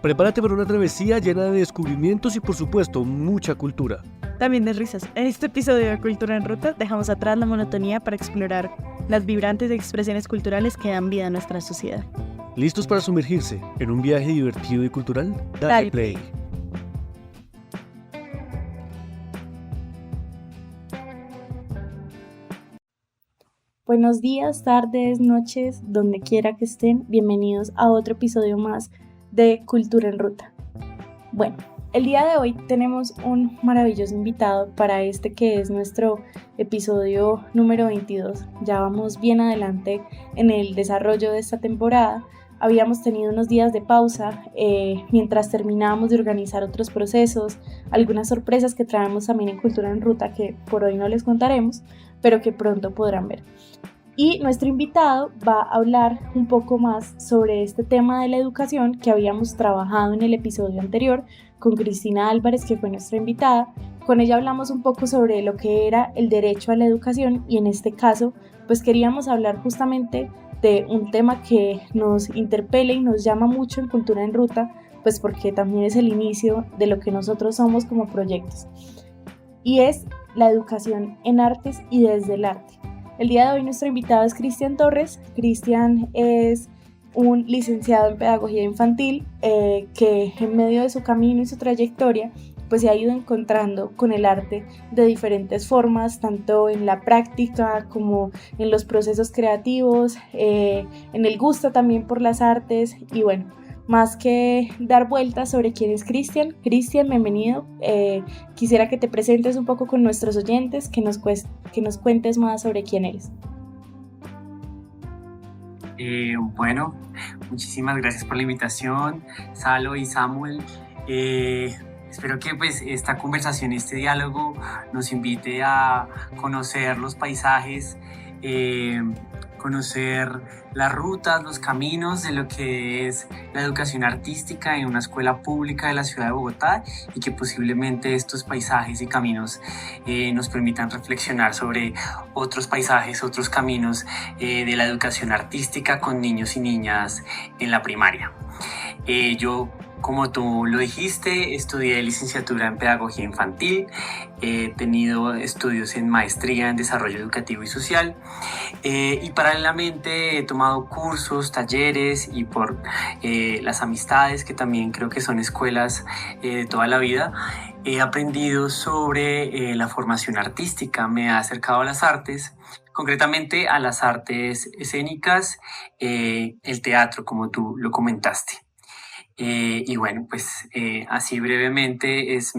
Prepárate para una travesía llena de descubrimientos y por supuesto mucha cultura. También de risas. En este episodio de Cultura en Ruta dejamos atrás la monotonía para explorar las vibrantes expresiones culturales que dan vida a nuestra sociedad. ¿Listos para sumergirse en un viaje divertido y cultural? Dale play. Buenos días, tardes, noches, donde quiera que estén, bienvenidos a otro episodio más de Cultura en Ruta. Bueno, el día de hoy tenemos un maravilloso invitado para este que es nuestro episodio número 22. Ya vamos bien adelante en el desarrollo de esta temporada. Habíamos tenido unos días de pausa mientras terminábamos de organizar otros procesos, algunas sorpresas que traemos también en Cultura en Ruta que por hoy no les contaremos, pero que pronto podrán ver. Y nuestro invitado va a hablar un poco más sobre este tema de la educación que habíamos trabajado en el episodio anterior con Cristina Álvarez, que fue nuestra invitada. Con ella hablamos un poco sobre lo que era el derecho a la educación y en este caso pues queríamos hablar justamente de un tema que nos interpela y nos llama mucho en Cultura en Ruta, pues porque también es el inicio de lo que nosotros somos como proyectos. Y es la educación en artes y desde el arte. El día de hoy nuestro invitado es Cristian Torres. Cristian es un licenciado en pedagogía infantil que en medio de su camino y su trayectoria pues se ha ido encontrando con el arte de diferentes formas, tanto en la práctica como en los procesos creativos, en el gusto también por las artes y bueno, más que dar vueltas sobre quién es Cristian. Cristian, bienvenido. Quisiera que te presentes un poco con nuestros oyentes, que nos cuentes más sobre quién eres. Bueno, muchísimas gracias por la invitación, Salo y Samuel. Espero que pues esta conversación, este diálogo nos invite a conocer los paisajes, conocer las rutas, los caminos de lo que es la educación artística en una escuela pública de la ciudad de Bogotá y que posiblemente estos paisajes y caminos nos permitan reflexionar sobre otros paisajes, otros caminos de la educación artística con niños y niñas en la primaria. Yo, como tú lo dijiste, estudié licenciatura en pedagogía infantil, he tenido estudios en maestría en desarrollo educativo y social y paralelamente he tomado cursos, talleres y por las amistades que también creo que son escuelas de toda la vida, he aprendido sobre la formación artística, me he acercado a las artes, concretamente a las artes escénicas, el teatro, como tú lo comentaste. Y bueno, pues así brevemente es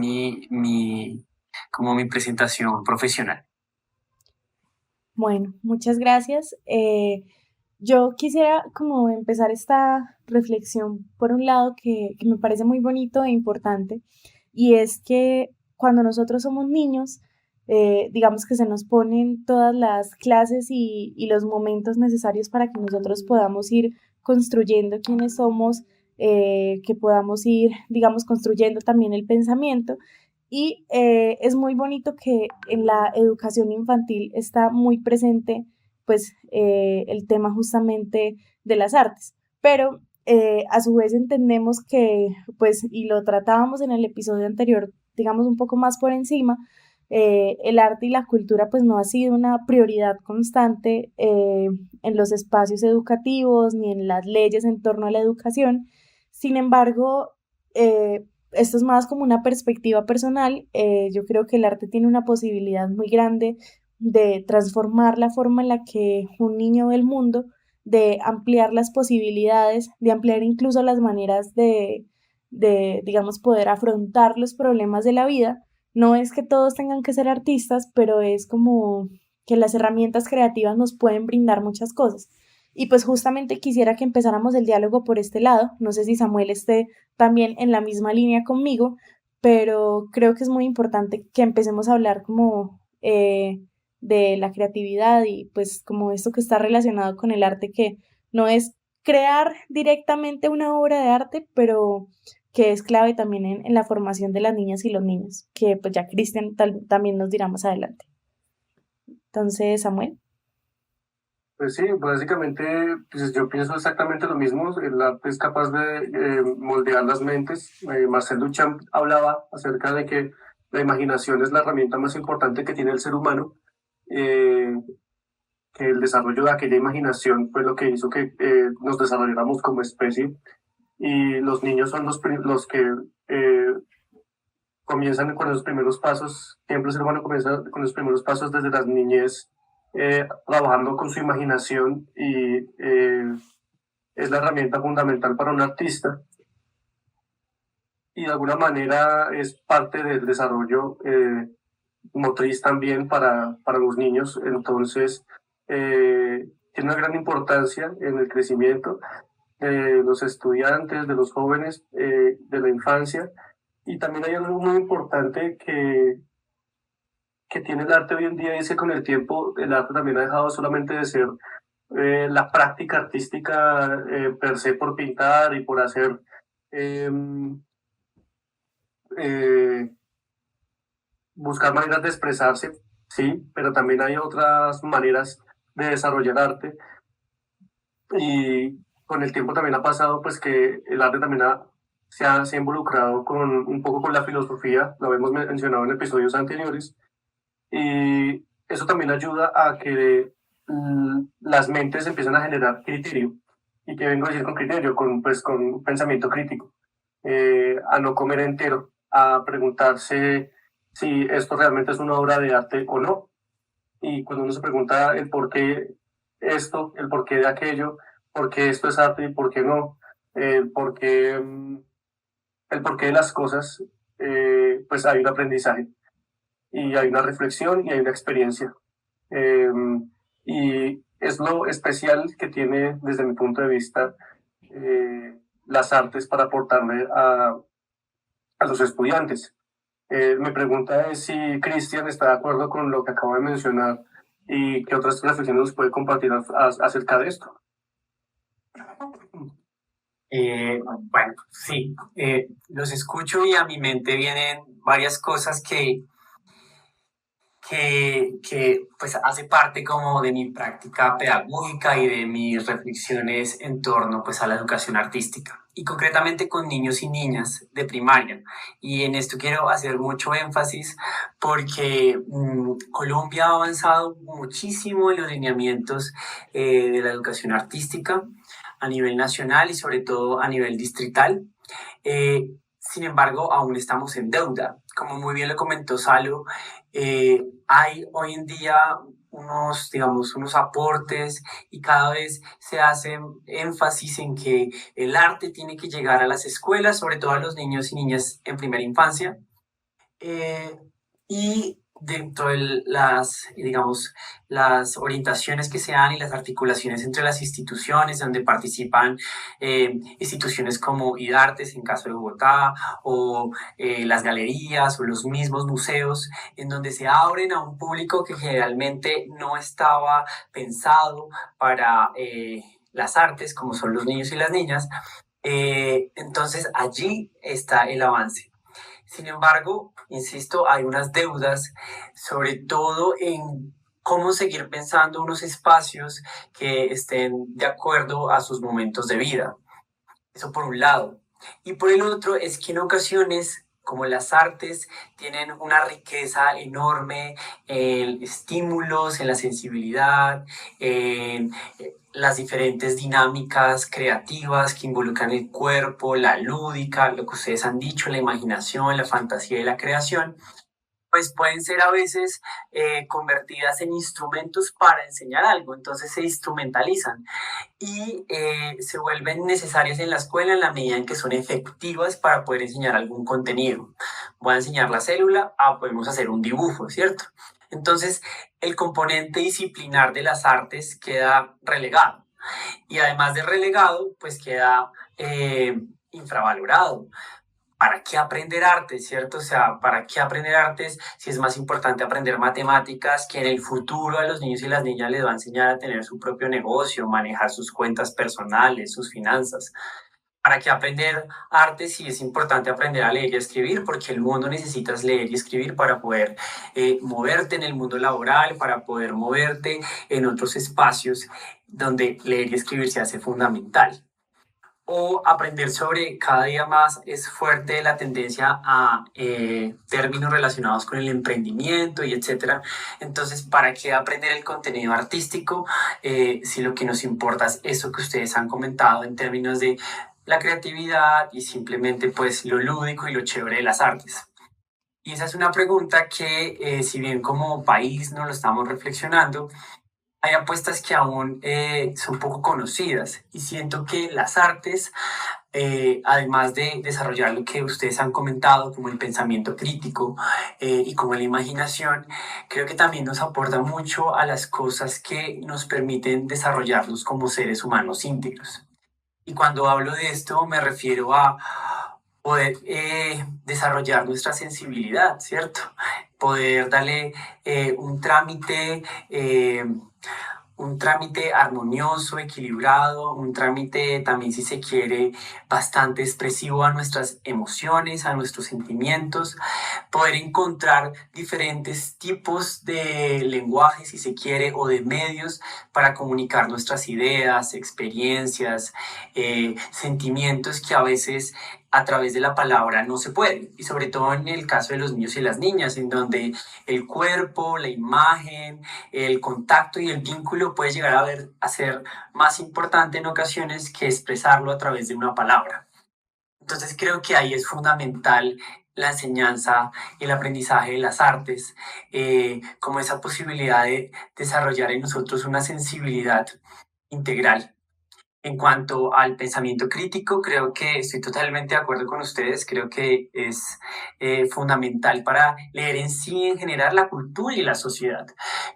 como mi presentación profesional. Bueno, muchas gracias. Yo quisiera como empezar esta reflexión por un lado que me parece muy bonito e importante, y es que cuando nosotros somos niños, digamos que se nos ponen todas las clases y los momentos necesarios para que nosotros podamos ir construyendo quiénes somos, que podamos ir, digamos, construyendo también el pensamiento. Y es muy bonito que en la educación infantil está muy presente pues el tema justamente de las artes. Pero a su vez entendemos que, pues, y lo tratábamos en el episodio anterior, digamos un poco más por encima, el arte y la cultura pues no ha sido una prioridad constante en los espacios educativos ni en las leyes en torno a la educación. Sin embargo, esto es más como una perspectiva personal. Yo creo que el arte tiene una posibilidad muy grande de transformar la forma en la que un niño ve el mundo, de ampliar las posibilidades, de ampliar incluso las maneras digamos, poder afrontar los problemas de la vida. No es que todos tengan que ser artistas, pero es como que las herramientas creativas nos pueden brindar muchas cosas. Y pues justamente quisiera que empezáramos el diálogo por este lado. No sé si Samuel esté también en la misma línea conmigo, pero creo que es muy importante que empecemos a hablar como de la creatividad y pues como esto que está relacionado con el arte, que no es crear directamente una obra de arte, pero que es clave también en la formación de las niñas y los niños, que pues ya Cristian también nos dirá más adelante. Entonces, Samuel. Pues sí, básicamente pues yo pienso exactamente lo mismo. El arte es capaz de moldear las mentes. Marcel Duchamp hablaba acerca de que la imaginación es la herramienta más importante que tiene el ser humano, eh, que el desarrollo de aquella imaginación fue lo que hizo que nos desarrolláramos como especie. Y los niños son los que eh, comienzan con los primeros pasos. Siempre el ser humano comienza con los primeros pasos desde las niñez, trabajando con su imaginación y es la herramienta fundamental para un artista y de alguna manera es parte del desarrollo motriz también para los niños. Entonces, tiene una gran importancia en el crecimiento de los estudiantes, de los jóvenes, de la infancia. Y también hay algo muy importante que tiene el arte hoy en día, y es que con el tiempo el arte también ha dejado solamente de ser la práctica artística per se por pintar y por hacer eh, eh, buscar maneras de expresarse, sí, pero también hay otras maneras de desarrollar arte y con el tiempo también ha pasado pues que el arte también se ha involucrado con un poco con la filosofía, lo hemos mencionado en episodios anteriores, y eso también ayuda a que las mentes empiezan a generar criterio. ¿Y qué vengo a decir con criterio? Con un pensamiento crítico, a no comer entero, a preguntarse si esto realmente es una obra de arte o no. Y cuando uno se pregunta el por qué esto, el por qué de aquello, por qué esto es arte y por qué no, el por qué, el porqué de las cosas, pues hay un aprendizaje y hay una reflexión y hay una experiencia. Eh, y es lo especial que tiene, desde mi punto de vista, las artes para aportarle a los estudiantes. Mi pregunta es si Cristian está de acuerdo con lo que acabo de mencionar y qué otras reflexiones nos puede compartir acerca de esto. Bueno, sí, los escucho y a mi mente vienen varias cosas que pues hace parte como de mi práctica pedagógica y de mis reflexiones en torno pues a la educación artística y concretamente con niños y niñas de primaria. Y en esto quiero hacer mucho énfasis porque Colombia ha avanzado muchísimo en los lineamientos de la educación artística a nivel nacional y sobre todo a nivel distrital. Sin embargo, aún estamos en deuda. Como muy bien lo comentó Salo, hay hoy en día unos aportes y cada vez se hace énfasis en que el arte tiene que llegar a las escuelas, sobre todo a los niños y niñas en primera infancia. Y dentro de las orientaciones que se dan y las articulaciones entre las instituciones donde participan instituciones como IDARTES en caso de Bogotá o las galerías o los mismos museos en donde se abren a un público que generalmente no estaba pensado para las artes como son los niños y las niñas. Entonces allí está el avance. Sin embargo, insisto, hay unas deudas, sobre todo en cómo seguir pensando unos espacios que estén de acuerdo a sus momentos de vida. Eso por un lado. Y por el otro es que en ocasiones, como las artes tienen una riqueza enorme en estímulos, en la sensibilidad, en las diferentes dinámicas creativas que involucran el cuerpo, la lúdica, lo que ustedes han dicho, la imaginación, la fantasía y la creación, pues pueden ser a veces convertidas en instrumentos para enseñar algo, entonces se instrumentalizan y se vuelven necesarias en la escuela en la medida en que son efectivas para poder enseñar algún contenido. Voy a enseñar la célula, podemos hacer un dibujo, ¿cierto? Entonces, el componente disciplinar de las artes queda relegado. Y además de relegado, pues queda infravalorado. ¿Para qué aprender artes, cierto? O sea, ¿para qué aprender artes si es más importante aprender matemáticas, que en el futuro a los niños y las niñas les va a enseñar a tener su propio negocio, manejar sus cuentas personales, sus finanzas? ¿Para qué aprender arte si es importante aprender a leer y a escribir? Porque el mundo necesitas leer y escribir para poder moverte en el mundo laboral, para poder moverte en otros espacios. donde leer y escribir se hace fundamental. O aprender sobre cada día más es fuerte la tendencia a términos relacionados con el emprendimiento y etcétera. Entonces, ¿para qué aprender el contenido artístico si lo que nos importa es eso que ustedes han comentado en términos de la creatividad y simplemente pues lo lúdico y lo chévere de las artes? Y esa es una pregunta que, si bien como país no lo estamos reflexionando, hay apuestas que aún son poco conocidas y siento que las artes, además de desarrollar lo que ustedes han comentado como el pensamiento crítico y como la imaginación, creo que también nos aporta mucho a las cosas que nos permiten desarrollarnos como seres humanos íntegros. Y cuando hablo de esto me refiero a poder desarrollar nuestra sensibilidad, ¿cierto? Poder darle un trámite un trámite armonioso, equilibrado, un trámite también, si se quiere, bastante expresivo a nuestras emociones, a nuestros sentimientos, poder encontrar diferentes tipos de lenguaje, si se quiere, o de medios para comunicar nuestras ideas, experiencias, sentimientos que a veces a través de la palabra no se puede, y sobre todo en el caso de los niños y las niñas, en donde el cuerpo, la imagen, el contacto y el vínculo puede llegar a ser más importante en ocasiones que expresarlo a través de una palabra. Entonces creo que ahí es fundamental la enseñanza y el aprendizaje de las artes, como esa posibilidad de desarrollar en nosotros una sensibilidad integral. En cuanto al pensamiento crítico, creo que estoy totalmente de acuerdo con ustedes. Creo que es fundamental para leer en sí, en general, la cultura y la sociedad.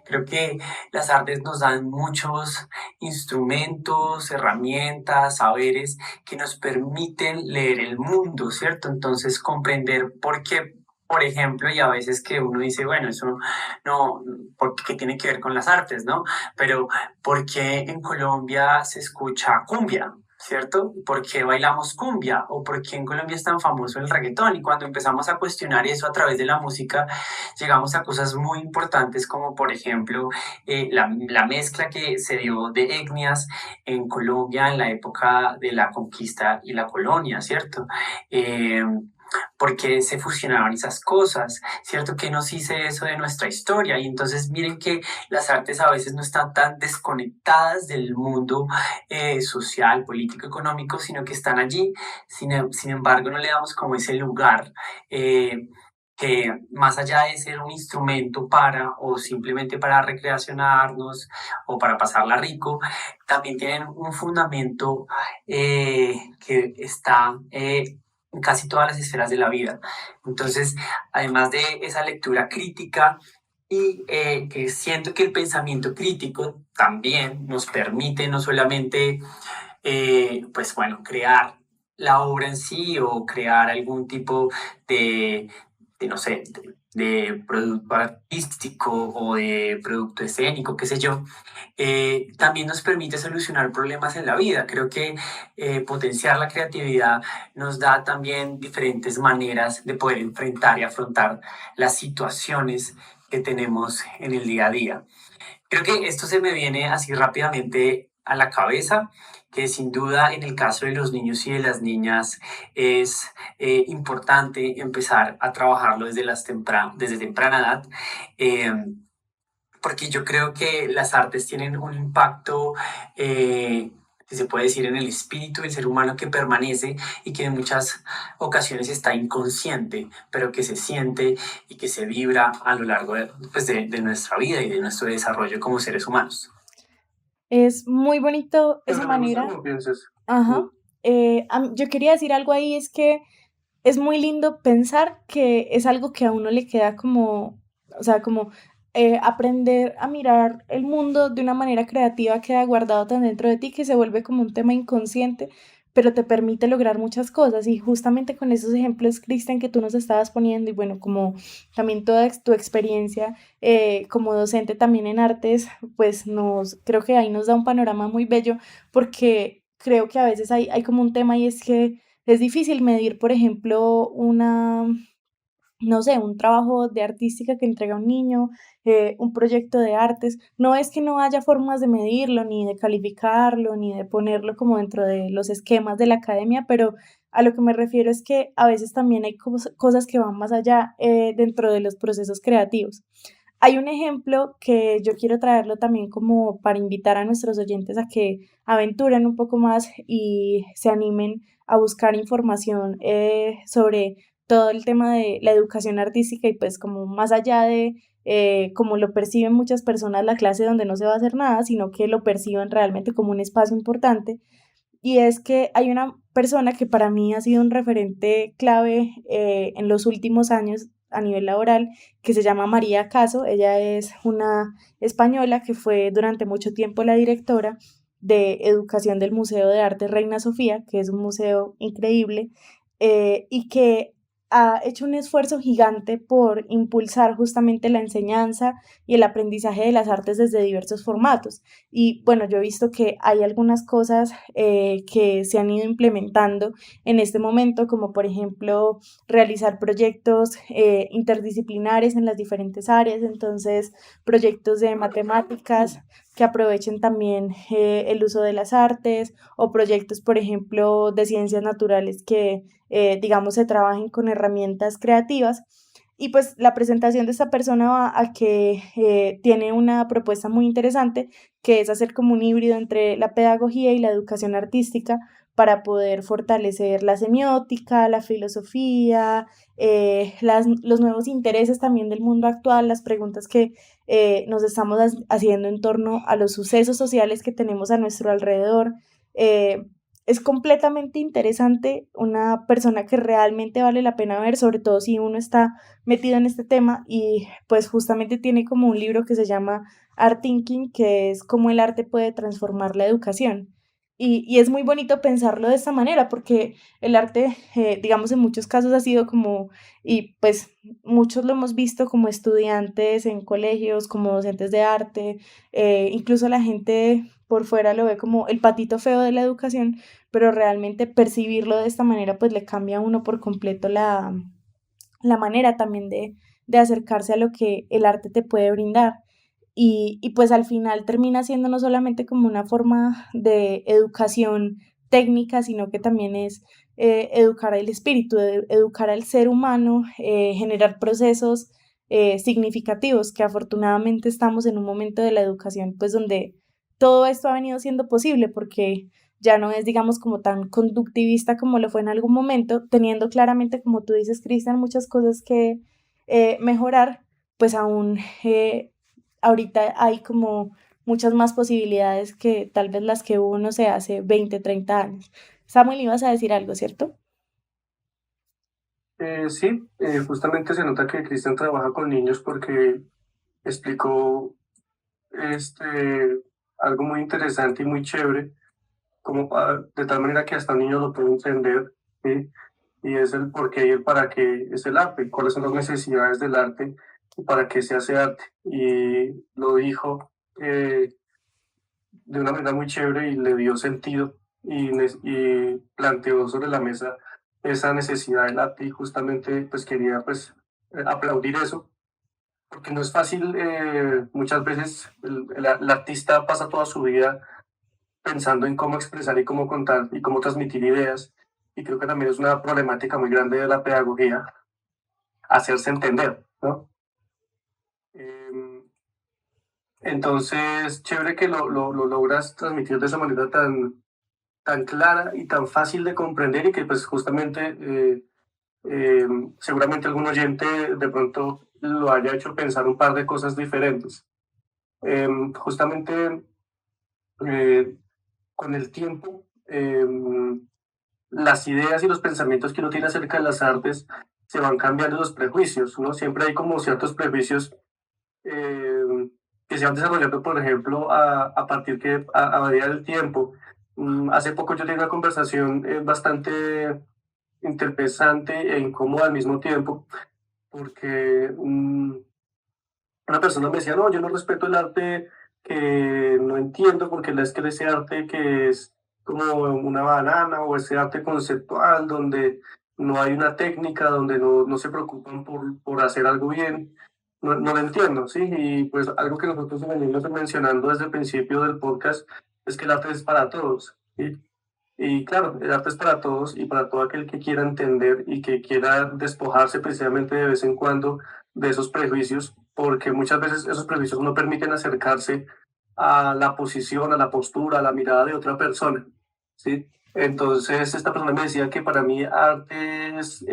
Creo que las artes nos dan muchos instrumentos, herramientas, saberes que nos permiten leer el mundo, ¿cierto? Entonces, comprender por qué. Por ejemplo, y a veces que uno dice, bueno, eso no, porque tiene que ver con las artes, ¿no? Pero ¿por qué en Colombia se escucha cumbia? ¿Cierto? ¿Por qué bailamos cumbia? ¿O por qué en Colombia es tan famoso el reggaetón? Y cuando empezamos a cuestionar eso a través de la música, llegamos a cosas muy importantes como, por ejemplo, la mezcla que se dio de etnias en Colombia en la época de la conquista y la colonia, ¿cierto? Porque se fusionaron esas cosas, ¿cierto? Que nos dice eso de nuestra historia. Y entonces miren que las artes a veces no están tan desconectadas del mundo social, político, económico, sino que están allí. Sin embargo, no le damos como ese lugar. Que más allá de ser un instrumento para o simplemente para recreacionarnos o para pasarla rico, también tienen un fundamento que está en casi todas las esferas de la vida. Entonces, además de esa lectura crítica, y que siento que el pensamiento crítico también nos permite no solamente, pues bueno, crear la obra en sí o crear algún tipo no sé, de producto artístico o de producto escénico, qué sé yo, también nos permite solucionar problemas en la vida. Creo que potenciar la creatividad nos da también diferentes maneras de poder enfrentar y afrontar las situaciones que tenemos en el día a día. Creo que esto se me viene así rápidamente a la cabeza, que sin duda en el caso de los niños y de las niñas es importante empezar a trabajarlo desde temprana edad. eh, Porque yo creo que las artes tienen un impacto, si se puede decir, en el espíritu del ser humano que permanece y que en muchas ocasiones está inconsciente, pero que se siente y que se vibra a lo largo pues de nuestra vida y de nuestro desarrollo como seres humanos. Es muy bonito Pero esa me gusta manera. cómo pienses. Ajá. Yo quería decir algo ahí, es que es muy lindo pensar que es algo que a uno le queda como, o sea, como aprender a mirar el mundo de una manera creativa queda guardado tan dentro de ti que se vuelve como un tema inconsciente, pero te permite lograr muchas cosas. Y justamente con esos ejemplos, Cristian, que tú nos estabas poniendo, y bueno, como también toda tu experiencia como docente también en artes, pues creo que ahí nos da un panorama muy bello, porque creo que a veces hay como un tema y es que es difícil medir, por ejemplo, no sé, un trabajo de artística que entrega un niño, un proyecto de artes. No es que no haya formas de medirlo, ni de calificarlo, ni de ponerlo como dentro de los esquemas de la academia, pero a lo que me refiero es que a veces también hay cosas que van más allá dentro de los procesos creativos. Hay un ejemplo que yo quiero traerlo también como para invitar a nuestros oyentes a que aventuren un poco más y se animen a buscar información sobre todo el tema de la educación artística y pues como más allá de como lo perciben muchas personas la clase donde no se va a hacer nada, sino que lo perciben realmente como un espacio importante. Y es que hay una persona que para mí ha sido un referente clave en los últimos años a nivel laboral, que se llama María Caso. Ella es una española que fue durante mucho tiempo la directora de educación del Museo de Arte Reina Sofía, que es un museo increíble, y que ha hecho un esfuerzo gigante por impulsar justamente la enseñanza y el aprendizaje de las artes desde diversos formatos. Y bueno, yo he visto que hay algunas cosas que se han ido implementando en este momento, como por ejemplo realizar proyectos interdisciplinares en las diferentes áreas, entonces proyectos de matemáticas que aprovechen también el uso de las artes o proyectos, por ejemplo, de ciencias naturales que, digamos, se trabajen con herramientas creativas. Y pues la presentación de esta persona va a que tiene una propuesta muy interesante, que es hacer como un híbrido entre la pedagogía y la educación artística para poder fortalecer la semiótica, la filosofía, los nuevos intereses también del mundo actual, las preguntas que nos estamos haciendo en torno a los sucesos sociales que tenemos a nuestro alrededor. Eh, es completamente interesante, una persona que realmente vale la pena ver, sobre todo si uno está metido en este tema y pues justamente tiene como un libro que se llama Art Thinking, que es cómo el arte puede transformar la educación. Y es muy bonito pensarlo de esta manera, porque el arte, digamos, en muchos casos ha sido como, y pues muchos lo hemos visto como estudiantes en colegios, como docentes de arte, incluso la gente por fuera lo ve como el patito feo de la educación, pero realmente percibirlo de esta manera pues le cambia a uno por completo la manera también de acercarse a lo que el arte te puede brindar. Y pues al final termina siendo no solamente como una forma de educación técnica, sino que también es educar el espíritu, educar al ser humano, generar procesos significativos, que afortunadamente estamos en un momento de la educación pues donde todo esto ha venido siendo posible porque ya no es, digamos, como tan conductivista como lo fue en algún momento, teniendo claramente, como tú dices, Cristian, muchas cosas que mejorar, pues aún ahorita hay como muchas más posibilidades que tal vez las que hubo, no sé, hace 20, 30 años. Samuel, ibas a decir algo, ¿cierto? Sí, justamente se nota que Cristian trabaja con niños porque explicó algo muy interesante y muy chévere, de tal manera que hasta un niño lo puede entender, ¿sí? Y es el por qué y el para qué es el arte, cuáles son las necesidades del arte y para qué se hace arte. Y lo dijo de una manera muy chévere y le dio sentido y planteó sobre la mesa esa necesidad del arte y justamente pues quería pues aplaudir eso porque no es fácil, muchas veces el artista pasa toda su vida pensando en cómo expresar y cómo contar y cómo transmitir ideas y creo que también es una problemática muy grande de la pedagogía hacerse entender, ¿no? Em, entonces, chévere que lo logras transmitir de esa manera tan clara y tan fácil de comprender y que pues justamente eh, seguramente algún oyente de pronto lo haya hecho pensar un par de cosas diferentes. Justamente eh, con el tiempo, las ideas y los pensamientos que uno tiene acerca de las artes se van cambiando los prejuicios, ¿no? Siempre hay como ciertos prejuicios que se van desarrollando, por ejemplo, a partir a medida del tiempo. Hace poco yo tuve una conversación bastante interesante e incómoda al mismo tiempo, porque una persona me decía, no, yo no respeto el arte que no entiendo, porque es que ese arte que es como una banana o ese arte conceptual donde no hay una técnica, donde no se preocupan por hacer algo bien. No lo entiendo, ¿sí? Y pues algo que nosotros venimos mencionando desde el principio del podcast es que el arte es para todos, ¿sí? Y claro, el arte es para todos y para todo aquel que quiera entender y que quiera despojarse precisamente de vez en cuando de esos prejuicios, porque muchas veces esos prejuicios no permiten acercarse a la posición, a la postura, a la mirada de otra persona, ¿sí? Entonces, esta persona me decía que para mí arte es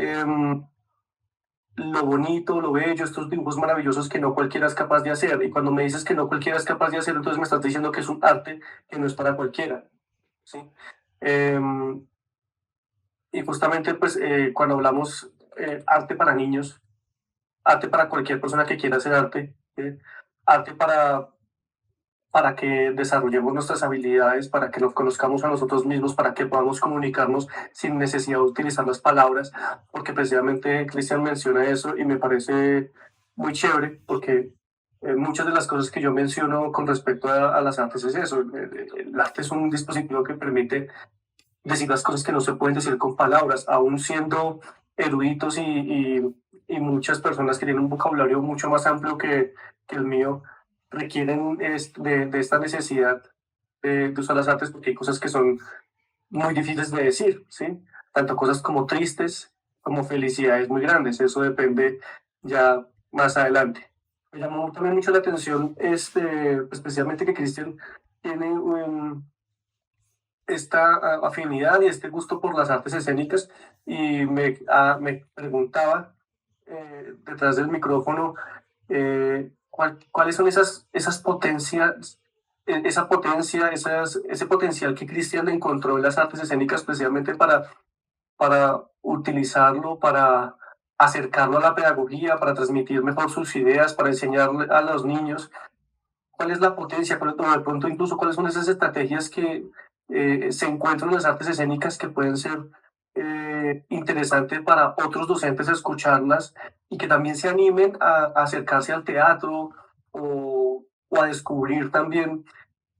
lo bonito, lo bello, estos dibujos maravillosos que no cualquiera es capaz de hacer. Y cuando me dices que no cualquiera es capaz de hacer, entonces me estás diciendo que es un arte que no es para cualquiera, ¿sí? Em, y justamente, pues, cuando hablamos arte para niños, arte para cualquier persona que quiera hacer arte, arte para que desarrollemos nuestras habilidades, para que nos conozcamos a nosotros mismos, para que podamos comunicarnos sin necesidad de utilizar las palabras, porque precisamente Cristian menciona eso y me parece muy chévere, porque muchas de las cosas que yo menciono con respecto a las artes es eso. El arte es un dispositivo que permite decir las cosas que no se pueden decir con palabras, aún siendo eruditos y muchas personas que tienen un vocabulario mucho más amplio que el mío, requieren de esta necesidad de usar las artes, porque hay cosas que son muy difíciles de decir, ¿sí? Tanto cosas como tristes como felicidades muy grandes, eso depende ya más adelante. Me llamó también mucho la atención, especialmente que Cristian tiene esta afinidad y este gusto por las artes escénicas y me preguntaba detrás del micrófono cuáles son esas potencias, esa potencia, ese potencial que Cristian le encontró en las artes escénicas precisamente para utilizarlo, para acercarlo a la pedagogía, para transmitir mejor sus ideas, para enseñarle a los niños. ¿Cuál es la potencia? O de pronto incluso cuáles son esas estrategias que se encuentran en las artes escénicas que pueden ser interesantes para otros docentes escucharlas y que también se animen a acercarse al teatro o a descubrir también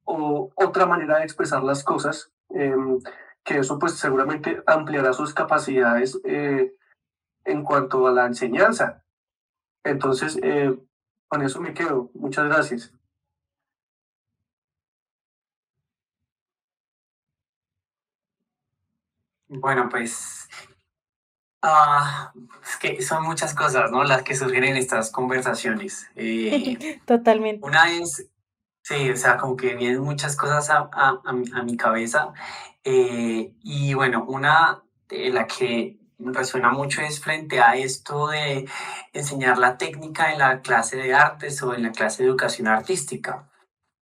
otra manera de expresar las cosas, que eso pues seguramente ampliará sus capacidades en cuanto a la enseñanza. Entonces, con eso me quedo. Muchas gracias. Bueno, pues es que son muchas cosas, ¿no? Las que surgen en estas conversaciones. Totalmente. Una es, sí, o sea, como que vienen muchas cosas a mi cabeza. Y bueno, una de la que me resuena mucho es frente a esto de enseñar la técnica en la clase de artes o en la clase de educación artística.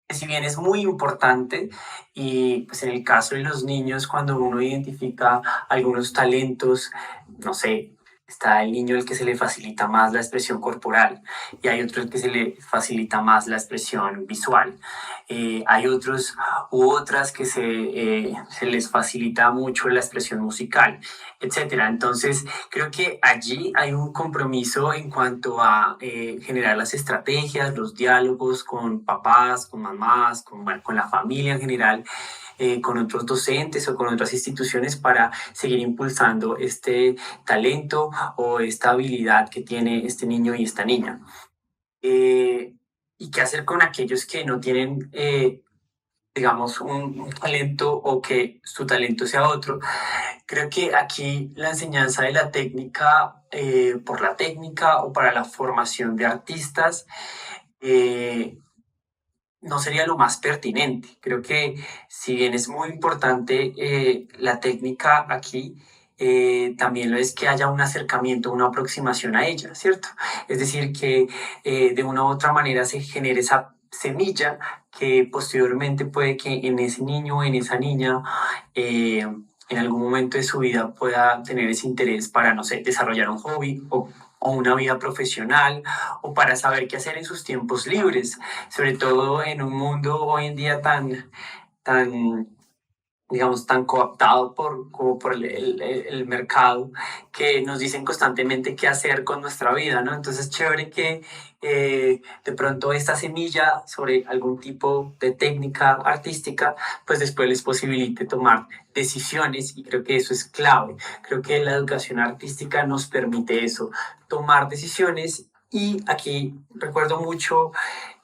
Que si bien es muy importante, y pues en el caso de los niños, cuando uno identifica algunos talentos, no sé, está el niño al que se le facilita más la expresión corporal y hay otro al que se le facilita más la expresión visual. Hay otros u otras que se les facilita mucho la expresión musical, etcétera. Entonces, creo que allí hay un compromiso en cuanto a generar las estrategias, los diálogos con papás, con mamás, bueno, con la familia en general, con otros docentes o con otras instituciones para seguir impulsando este talento o esta habilidad que tiene este niño y esta niña. ¿Y qué hacer con aquellos que no tienen, digamos, un talento o que su talento sea otro? Creo que aquí la enseñanza de la técnica, por la técnica o para la formación de artistas, no sería lo más pertinente. Creo que si bien es muy importante la técnica aquí, también lo es que haya un acercamiento, una aproximación a ella, ¿cierto? Es decir, que de una u otra manera se genere esa semilla que posteriormente puede que en ese niño o en esa niña en algún momento de su vida pueda tener ese interés para, no sé, desarrollar un hobby o una vida profesional o para saber qué hacer en sus tiempos libres, sobre todo en un mundo hoy en día tan digamos, tan cooptado como por el mercado, que nos dicen constantemente qué hacer con nuestra vida, ¿no? Entonces, chévere que de pronto esta semilla sobre algún tipo de técnica artística, pues después les posibilite tomar decisiones, y creo que eso es clave. Creo que la educación artística nos permite eso, tomar decisiones. Y aquí recuerdo mucho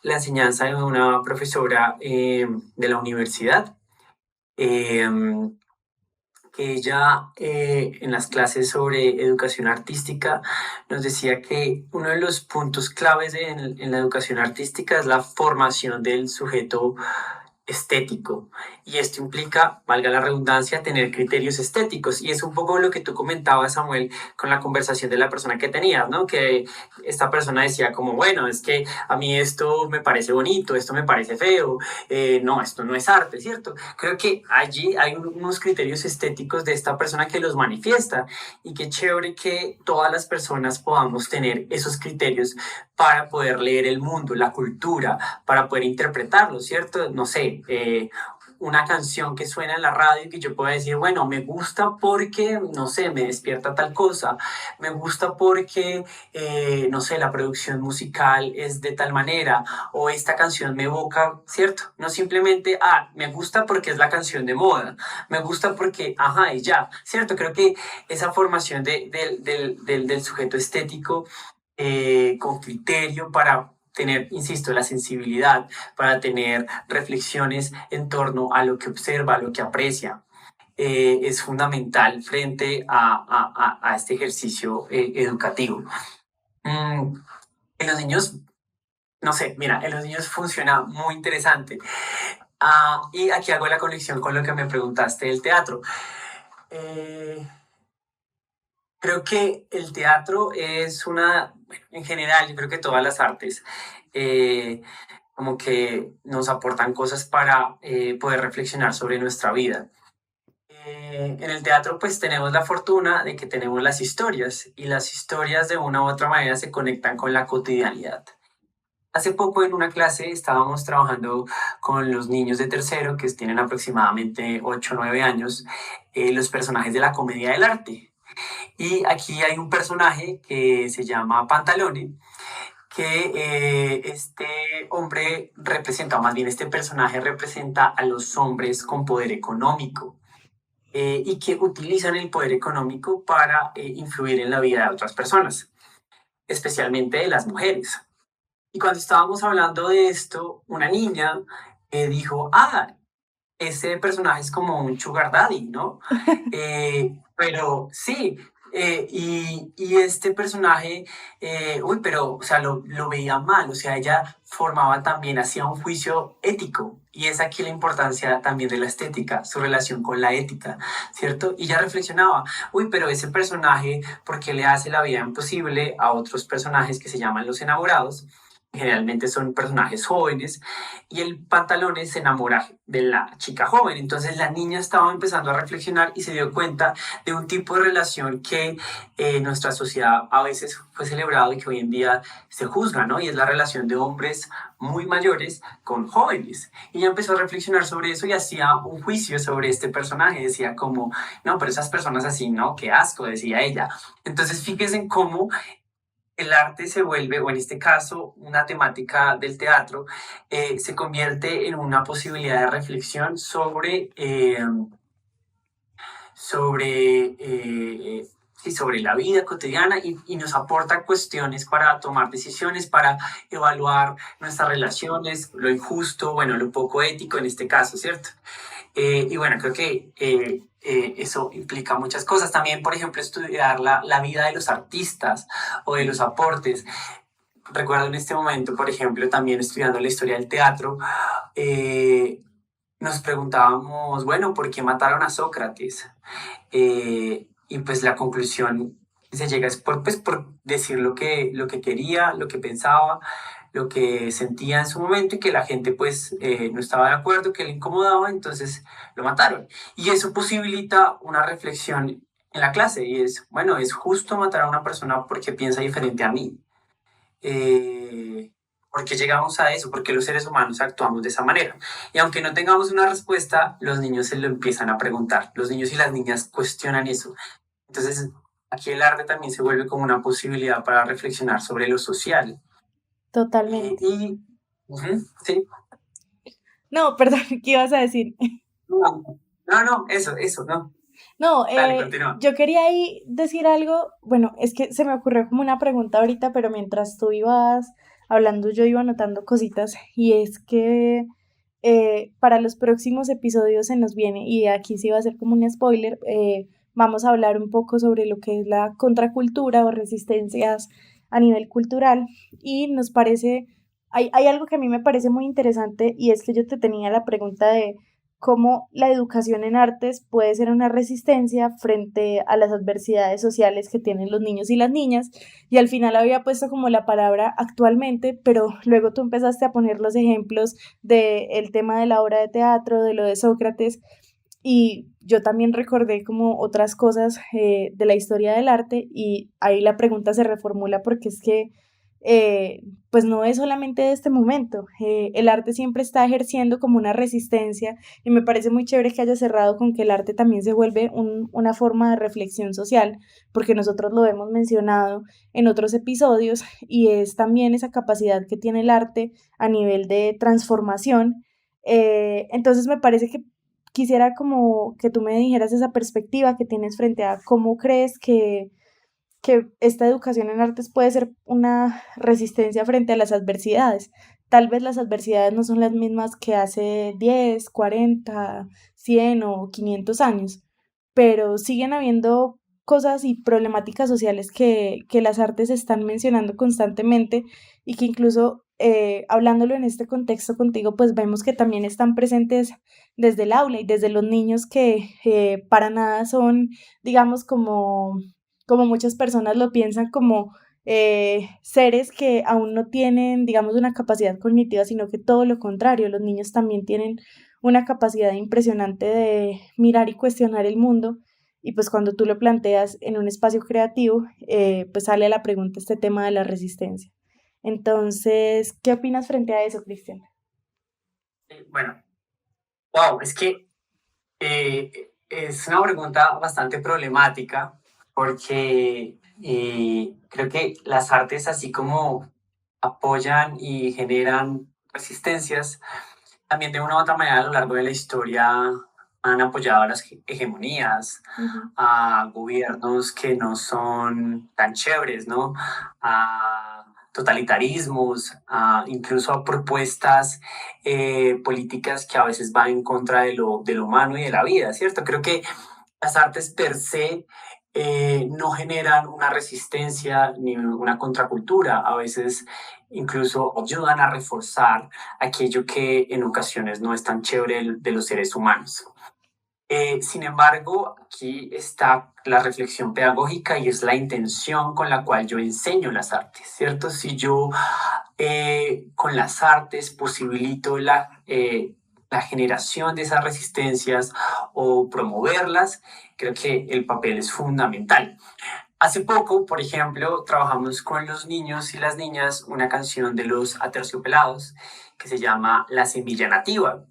la enseñanza de una profesora de la universidad, eh, que ella en las clases sobre educación artística nos decía que uno de los puntos claves en la educación artística es la formación del sujeto estético. Y esto implica, valga la redundancia, tener criterios estéticos. Y es un poco lo que tú comentabas, Samuel, con la conversación de la persona que tenías, ¿no? Que esta persona decía como, bueno, es que a mí esto me parece bonito, esto me parece feo, no, esto no es arte, ¿cierto? Creo que allí hay unos criterios estéticos de esta persona que los manifiesta, y qué chévere que todas las personas podamos tener esos criterios para poder leer el mundo, la cultura, para poder interpretarlo, ¿cierto? No sé, una canción que suena en la radio y que yo pueda decir, bueno, me gusta porque, no sé, me despierta tal cosa, me gusta porque, no sé, la producción musical es de tal manera, o esta canción me evoca, ¿cierto? No simplemente, me gusta porque es la canción de moda, me gusta porque, ajá, y ya, ¿cierto? Creo que esa formación del sujeto estético con criterio para tener, insisto, la sensibilidad, para tener reflexiones en torno a lo que observa, a lo que aprecia, es fundamental frente a este ejercicio educativo. En los niños, no sé, mira, en los niños funciona muy interesante. Y aquí hago la conexión con lo que me preguntaste del teatro. Creo que el teatro es bueno, en general, yo creo que todas las artes eh, como que nos aportan cosas para poder reflexionar sobre nuestra vida. En el teatro pues tenemos la fortuna de que tenemos las historias, y las historias de una u otra manera se conectan con la cotidianidad. Hace poco en una clase estábamos trabajando con los niños de tercero, que tienen aproximadamente 8 o 9 años, los personajes de la comedia del arte. Y aquí hay un personaje que se llama Pantalone, que este hombre representa, o más bien este personaje representa a los hombres con poder económico, y que utilizan el poder económico para influir en la vida de otras personas, especialmente de las mujeres. Y cuando estábamos hablando de esto, una niña dijo, ese personaje es como un sugar daddy, ¿no? Pero sí, y este personaje, pero, o sea, lo veía mal, o sea, ella formaba también, hacía un juicio ético, y es aquí la importancia también de la estética, su relación con la ética, ¿cierto? Y ella reflexionaba, pero ese personaje, ¿por qué le hace la vida imposible a otros personajes que se llaman los enamorados? Generalmente son personajes jóvenes, y el Pantalón se enamora de la chica joven. Entonces la niña estaba empezando a reflexionar y se dio cuenta de un tipo de relación que nuestra sociedad a veces fue celebrado y que hoy en día se juzga, ¿no? Y es la relación de hombres muy mayores con jóvenes. Y ella empezó a reflexionar sobre eso y hacía un juicio sobre este personaje. Decía como, no, pero esas personas así, ¿no? Qué asco, decía ella. Entonces fíjense en cómo el arte se vuelve, o en este caso, una temática del teatro, se convierte en una posibilidad de reflexión sobre la vida cotidiana, y nos aporta cuestiones para tomar decisiones, para evaluar nuestras relaciones, lo injusto, bueno, lo poco ético en este caso, ¿cierto? Y bueno, creo que eso implica muchas cosas. También, por ejemplo, estudiar la vida de los artistas o de los aportes. Recuerdo en este momento, por ejemplo, también estudiando la historia del teatro, nos preguntábamos, bueno, ¿por qué mataron a Sócrates? Y pues la conclusión que se llega es por decir lo que quería, lo que pensaba, lo que sentía en su momento, y que la gente pues no estaba de acuerdo, que le incomodaba, entonces lo mataron. Y eso posibilita una reflexión en la clase, y es, bueno, ¿es justo matar a una persona porque piensa diferente a mí? ¿Por qué llegamos a eso? ¿Por qué los seres humanos actuamos de esa manera? Y aunque no tengamos una respuesta, los niños se lo empiezan a preguntar. Los niños y las niñas cuestionan eso. Entonces, aquí el arte también se vuelve como una posibilidad para reflexionar sobre lo social. Totalmente. Sí. No, perdón, ¿qué ibas a decir? No, eso, no. No, Dale, continúa. yo quería ahí decir algo, bueno, es que se me ocurrió como una pregunta ahorita, pero mientras tú ibas hablando, yo iba anotando cositas, y es que para los próximos episodios se nos viene, y aquí sí va a ser como un spoiler, vamos a hablar un poco sobre lo que es la contracultura o resistencias a nivel cultural, y nos parece, hay algo que a mí me parece muy interesante, y es que yo te tenía la pregunta de cómo la educación en artes puede ser una resistencia frente a las adversidades sociales que tienen los niños y las niñas, y al final había puesto como la palabra actualmente, pero luego tú empezaste a poner los ejemplos del tema de la obra de teatro, de lo de Sócrates, y yo también recordé como otras cosas de la historia del arte, y ahí la pregunta se reformula porque es que pues no es solamente de este momento, el arte siempre está ejerciendo como una resistencia, y me parece muy chévere que haya cerrado con que el arte también se vuelve una forma de reflexión social, porque nosotros lo hemos mencionado en otros episodios, y es también esa capacidad que tiene el arte a nivel de transformación. Entonces me parece que quisiera como que tú me dijeras esa perspectiva que tienes frente a cómo crees que esta educación en artes puede ser una resistencia frente a las adversidades. Tal vez las adversidades no son las mismas que hace 10, 40, 100 o 500 años, pero siguen habiendo cosas y problemáticas sociales que las artes están mencionando constantemente, y que incluso hablándolo en este contexto contigo, pues vemos que también están presentes desde el aula y desde los niños, que para nada son, digamos, como muchas personas lo piensan, como seres que aún no tienen, digamos, una capacidad cognitiva, sino que todo lo contrario, los niños también tienen una capacidad impresionante de mirar y cuestionar el mundo, y pues cuando tú lo planteas en un espacio creativo, pues sale a la pregunta este tema de la resistencia. Entonces, ¿qué opinas frente a eso, Cristian? Bueno, wow, es que es una pregunta bastante problemática porque creo que las artes, así como apoyan y generan resistencias, también de una u otra manera a lo largo de la historia han apoyado a las hegemonías, Uh-huh. a gobiernos que no son tan chéveres, ¿no? A totalitarismos, incluso a propuestas políticas que a veces van en contra de lo humano y de la vida, ¿cierto? Creo que las artes per se no generan una resistencia ni una contracultura, a veces incluso ayudan a reforzar aquello que en ocasiones no es tan chévere de los seres humanos. Sin embargo, aquí está la reflexión pedagógica y es la intención con la cual yo enseño las artes, ¿cierto? Si yo con las artes posibilito la generación de esas resistencias o promoverlas, creo que el papel es fundamental. Hace poco, por ejemplo, trabajamos con los niños y las niñas una canción de los Aterciopelados que se llama La Semilla Nativa.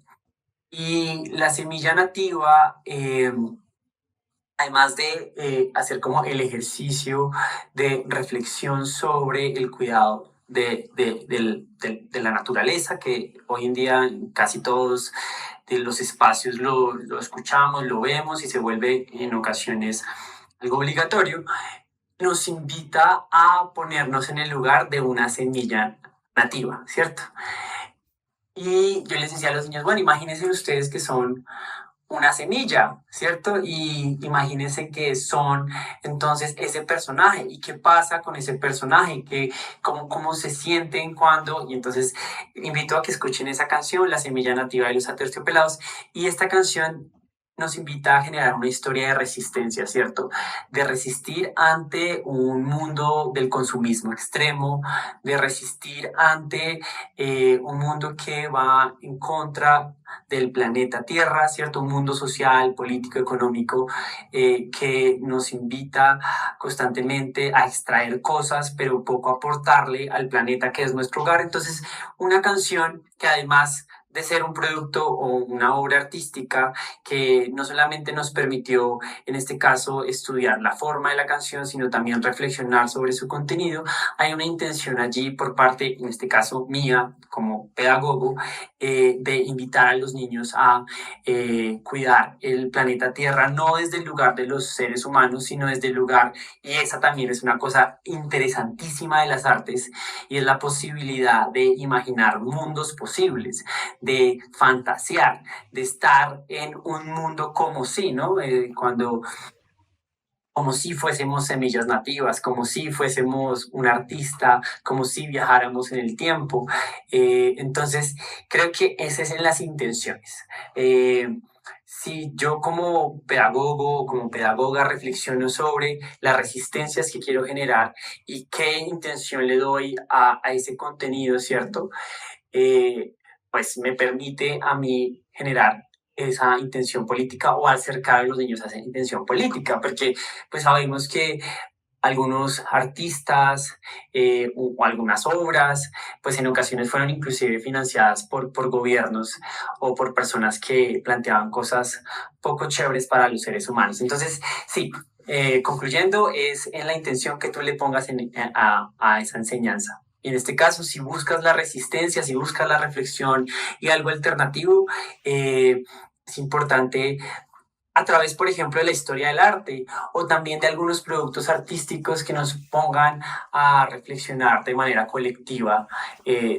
Y la semilla nativa, además de hacer como el ejercicio de reflexión sobre el cuidado de la naturaleza, que hoy en día en casi todos de los espacios lo escuchamos, lo vemos y se vuelve en ocasiones algo obligatorio, nos invita a ponernos en el lugar de una semilla nativa, ¿cierto? Y yo les decía a los niños, bueno, imagínense ustedes que son una semilla, ¿cierto? Y imagínense que son entonces ese personaje. ¿Y qué pasa con ese personaje? ¿Cómo se sienten cuando? Y entonces invito a que escuchen esa canción, La Semilla Nativa de los Aterciopelados. Y esta canción nos invita a generar una historia de resistencia, ¿cierto? De resistir ante un mundo del consumismo extremo, de resistir ante un mundo que va en contra del planeta Tierra, ¿cierto? Un mundo social, político, económico, que nos invita constantemente a extraer cosas, pero poco aportarle al planeta que es nuestro hogar. Entonces, una canción que además de ser un producto o una obra artística que no solamente nos permitió, en este caso, estudiar la forma de la canción, sino también reflexionar sobre su contenido, hay una intención allí por parte, en este caso mía, como pedagogo, de invitar a los niños a cuidar el planeta Tierra, no desde el lugar de los seres humanos, sino desde el lugar, y esa también es una cosa interesantísima de las artes, y es la posibilidad de imaginar mundos posibles, de fantasear, de estar en un mundo como si, ¿no? Como si fuésemos semillas nativas, como si fuésemos un artista, como si viajáramos en el tiempo. Entonces, creo que esas son las intenciones. Si yo como pedagogo o como pedagoga reflexiono sobre las resistencias que quiero generar y qué intención le doy a ese contenido, ¿cierto? eh, pues me permite a mí generar esa intención política o acercar a los niños a esa intención política, porque pues sabemos que algunos artistas o algunas obras, pues en ocasiones fueron inclusive financiadas por gobiernos o por personas que planteaban cosas poco chéveres para los seres humanos. Entonces, sí, concluyendo, es en la intención que tú le pongas a esa enseñanza. Y en este caso, si buscas la resistencia, si buscas la reflexión y algo alternativo, es importante a través, por ejemplo, de la historia del arte o también de algunos productos artísticos que nos pongan a reflexionar de manera colectiva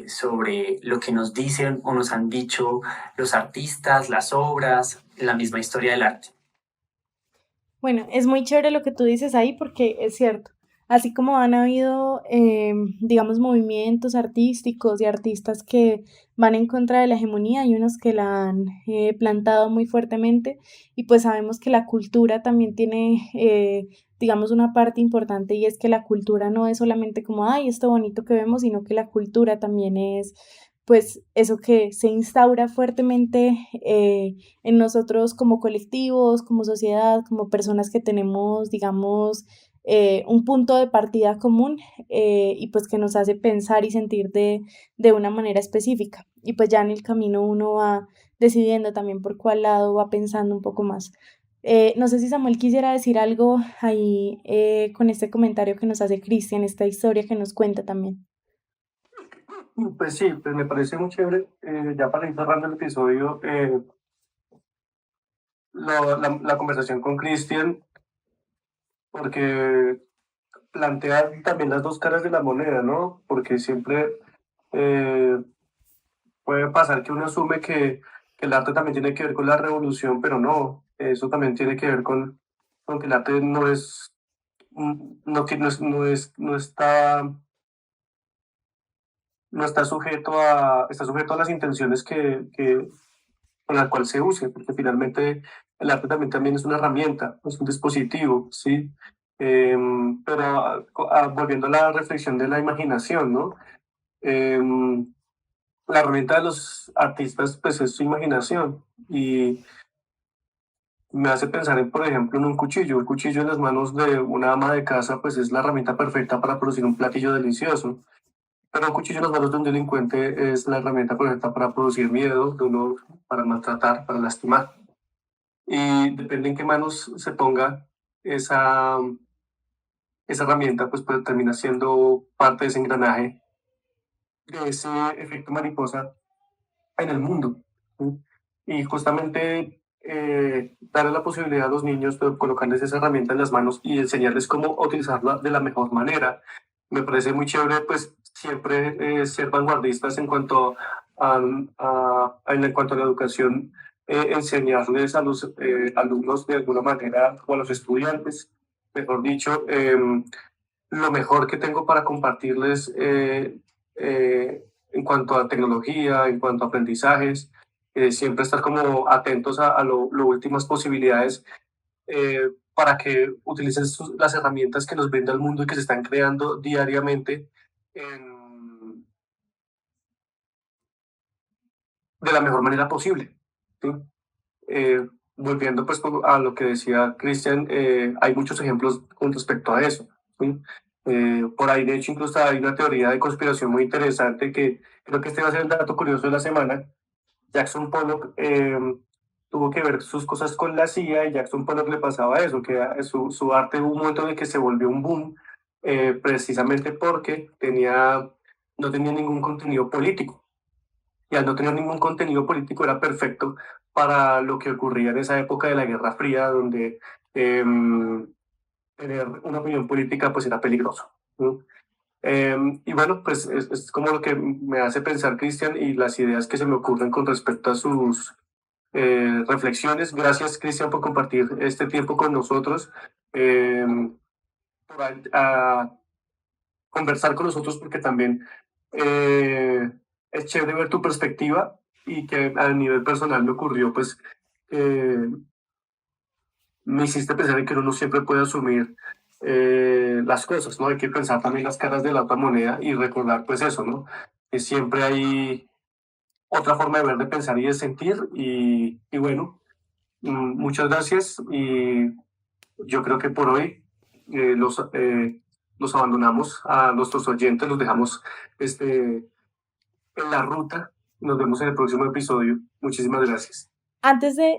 sobre lo que nos dicen o nos han dicho los artistas, las obras, la misma historia del arte. Bueno, es muy chévere lo que tú dices ahí porque es cierto. Así como han habido, digamos, movimientos artísticos y artistas que van en contra de la hegemonía, hay unos que la han plantado muy fuertemente y pues sabemos que la cultura también tiene, digamos, una parte importante y es que la cultura no es solamente como, ay, esto bonito que vemos, sino que la cultura también es, pues, eso que se instaura fuertemente en nosotros como colectivos, como sociedad, como personas que tenemos, digamos, un punto de partida común y pues que nos hace pensar y sentir de una manera específica. Y pues ya en el camino uno va decidiendo también por cuál lado va pensando un poco más. No sé si Samuel quisiera decir algo ahí con este comentario que nos hace Cristian, esta historia que nos cuenta también. Pues sí, pues me parece muy chévere. Ya para ir cerrando el episodio, la conversación con Cristian, porque plantea también las dos caras de la moneda, ¿no? Porque siempre eh, puede pasar que uno asume que el arte también tiene que ver con la revolución, pero no, eso también tiene que ver con que el arte no es, no, no está está sujeto a las intenciones con las cuales se use, porque finalmente el arte también es una herramienta, es un dispositivo, ¿sí? Pero volviendo a la reflexión de la imaginación, ¿no? La herramienta de los artistas, pues es su imaginación y me hace pensar en, por ejemplo, en un cuchillo. Un cuchillo en las manos de una ama de casa, pues es la herramienta perfecta para producir un platillo delicioso. Pero un cuchillo en las manos de un delincuente es la herramienta perfecta para producir miedo, dolor, para maltratar, para lastimar. Y depende en qué manos se ponga esa, esa herramienta, pues termina siendo parte de ese engranaje, de ese efecto mariposa en el mundo, ¿sí? Y justamente darle la posibilidad a los niños de colocarles esa herramienta en las manos y enseñarles cómo utilizarla de la mejor manera. Me parece muy chévere, pues siempre ser vanguardistas en cuanto en cuanto a la educación, enseñarles a los alumnos de alguna manera, o a los estudiantes, mejor dicho, lo mejor que tengo para compartirles en cuanto a tecnología, en cuanto a aprendizajes, siempre estar como atentos a lo últimas posibilidades para que utilicen las herramientas que nos brinda el mundo y que se están creando diariamente de la mejor manera posible, ¿sí? Volviendo pues a lo que decía Cristian, hay muchos ejemplos con respecto a eso, ¿sí? Por ahí de hecho incluso hay una teoría de conspiración muy interesante que creo que este va a ser el dato curioso de la semana. Jackson Pollock tuvo que ver sus cosas con la CIA y Jackson Pollock le pasaba eso, que su arte hubo un momento en el que se volvió un boom precisamente porque no tenía ningún contenido político. Y al no tener ningún contenido político era perfecto para lo que ocurría en esa época de la Guerra Fría, donde tener una opinión política pues era peligroso, ¿no? Y bueno, pues es como lo que me hace pensar Cristian y las ideas que se me ocurren con respecto a sus reflexiones. Gracias Cristian por compartir este tiempo con nosotros, por a conversar con nosotros porque también es chévere ver tu perspectiva y que a nivel personal me ocurrió pues me hiciste pensar en que uno no siempre puede asumir las cosas, ¿no? Hay que pensar también las caras de la otra moneda y recordar pues eso, ¿no? Que siempre hay otra forma de ver, de pensar y de sentir y bueno, muchas gracias y yo creo que por hoy los abandonamos a nuestros oyentes, los dejamos en la ruta. Nos vemos en el próximo episodio. Muchísimas gracias.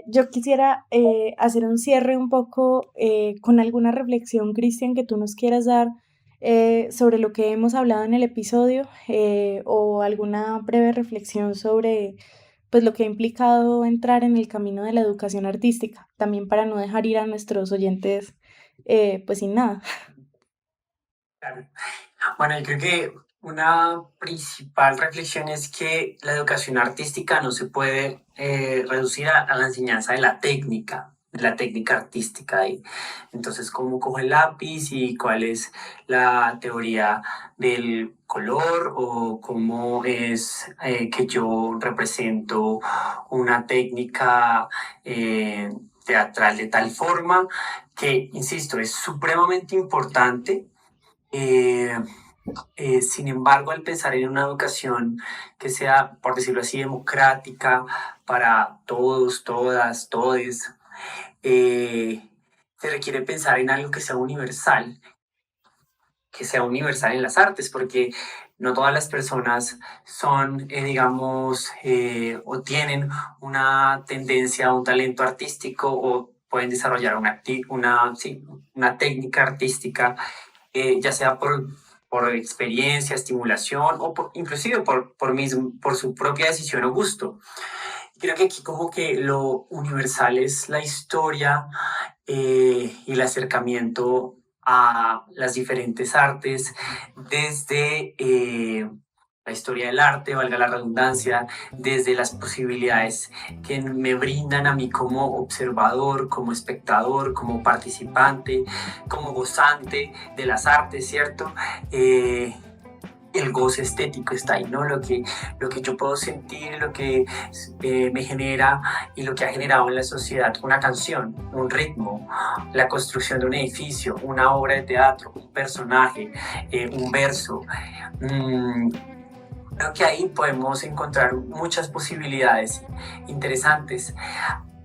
Yo quisiera hacer un cierre un poco con alguna reflexión, Cristian, que tú nos quieras dar sobre lo que hemos hablado en el episodio o alguna breve reflexión sobre pues, lo que ha implicado entrar en el camino de la educación artística, también para no dejar ir a nuestros oyentes pues sin nada. Claro. Bueno, yo creo que una principal reflexión es que la educación artística no se puede reducir a la enseñanza de la técnica artística. Y entonces, ¿cómo cojo el lápiz y cuál es la teoría del color o cómo es que yo represento una técnica teatral de tal forma que, insisto, es supremamente importante. Sin embargo, al pensar en una educación que sea, por decirlo así, democrática para todos, todas, todes, se requiere pensar en algo que sea universal en las artes, porque no todas las personas son, digamos, o tienen una tendencia, un talento artístico o pueden desarrollar una técnica artística, ya sea por experiencia, estimulación o inclusive por su propia decisión o gusto. Creo que aquí como que lo universal es la historia y el acercamiento a las diferentes artes desde la historia del arte, valga la redundancia, desde las posibilidades que me brindan a mí como observador, como espectador, como participante, como gozante de las artes, ¿cierto? El goce estético está ahí, ¿no? Lo que yo puedo sentir, lo que me genera y lo que ha generado en la sociedad una canción, un ritmo, la construcción de un edificio, una obra de teatro, un personaje, un verso. Creo que ahí podemos encontrar muchas posibilidades interesantes.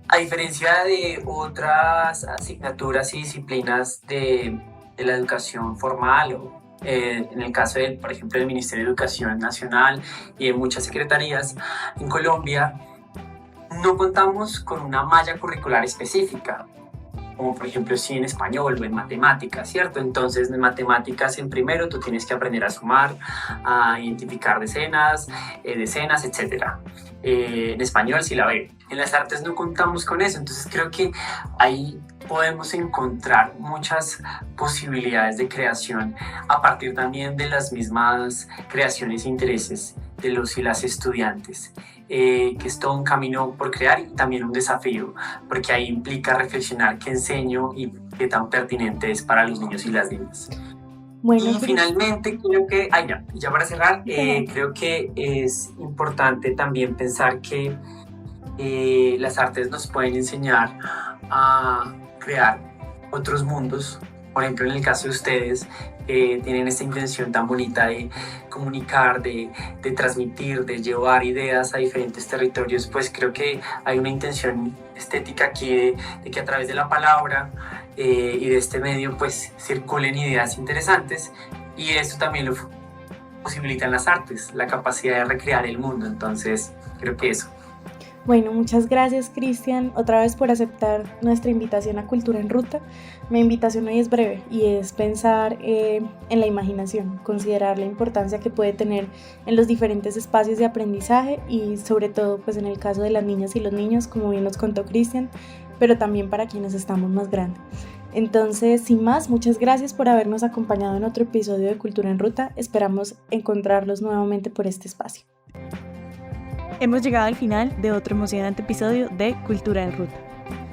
A diferencia de otras asignaturas y disciplinas de la educación formal o en el caso, por ejemplo, del Ministerio de Educación Nacional y de muchas secretarías, en Colombia no contamos con una malla curricular específica, como por ejemplo sí en español o en matemáticas, ¿cierto? Entonces en matemáticas en primero tú tienes que aprender a sumar, a identificar decenas, etc. En español sí la veo. En las artes no contamos con eso, entonces creo que ahí podemos encontrar muchas posibilidades de creación a partir también de las mismas creaciones e intereses de los y las estudiantes, que es todo un camino por crear y también un desafío, porque ahí implica reflexionar qué enseño y qué tan pertinente es para los niños y las niñas. Bueno, y finalmente creo que, ya para cerrar, creo que es importante también pensar que Las artes nos pueden enseñar a crear otros mundos. Por ejemplo, en el caso de ustedes, tienen esta intención tan bonita de comunicar, de transmitir, de llevar ideas a diferentes territorios, pues creo que hay una intención estética aquí de que a través de la palabra y de este medio pues circulen ideas interesantes, y eso también lo posibilitan las artes, la capacidad de recrear el mundo. Entonces creo que eso. Bueno, muchas gracias, Cristian, otra vez por aceptar nuestra invitación a Cultura en Ruta. Mi invitación hoy es breve y es pensar en la imaginación, considerar la importancia que puede tener en los diferentes espacios de aprendizaje y sobre todo pues en el caso de las niñas y los niños, como bien nos contó Cristian, pero también para quienes estamos más grandes. Entonces, sin más, muchas gracias por habernos acompañado en otro episodio de Cultura en Ruta. Esperamos encontrarlos nuevamente por este espacio. Hemos llegado al final de otro emocionante episodio de Cultura en Ruta.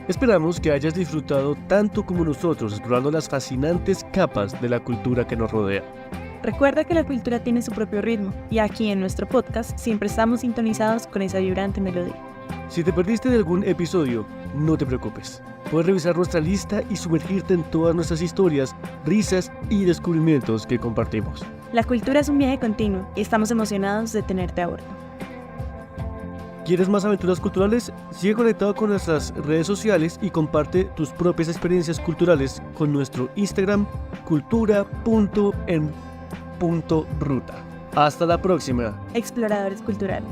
Esperamos que hayas disfrutado tanto como nosotros explorando las fascinantes capas de la cultura que nos rodea. Recuerda que la cultura tiene su propio ritmo y aquí en nuestro podcast siempre estamos sintonizados con esa vibrante melodía. Si te perdiste de algún episodio, no te preocupes. Puedes revisar nuestra lista y sumergirte en todas nuestras historias, risas y descubrimientos que compartimos. La cultura es un viaje continuo y estamos emocionados de tenerte a bordo. ¿Quieres más aventuras culturales? Sigue conectado con nuestras redes sociales y comparte tus propias experiencias culturales con nuestro Instagram cultura.en.ruta. Hasta la próxima. Exploradores culturales.